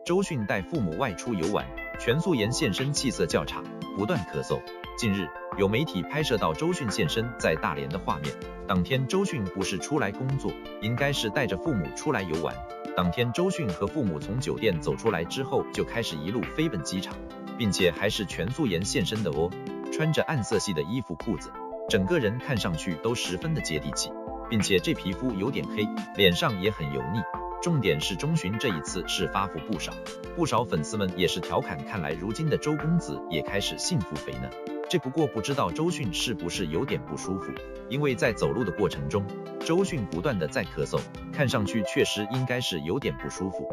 周迅带父母外出游玩，全素颜现身，气色较差，不断咳嗽。近日，有媒体拍摄到周迅现身在大连的画面。当天周迅不是出来工作，应该是带着父母出来游玩。当天周迅和父母从酒店走出来之后，就开始一路飞奔机场，并且还是全素颜现身的哦，穿着暗色系的衣服裤子，整个人看上去都十分的接地气，并且这皮肤有点黑，脸上也很油腻。重点是钟馗这一次是发福不少粉丝们也是调侃，看来如今的周公子也开始幸福肥呢。这不过不知道周迅是不是有点不舒服，因为在走路的过程中，周迅不断的在咳嗽，看上去确实应该是有点不舒服。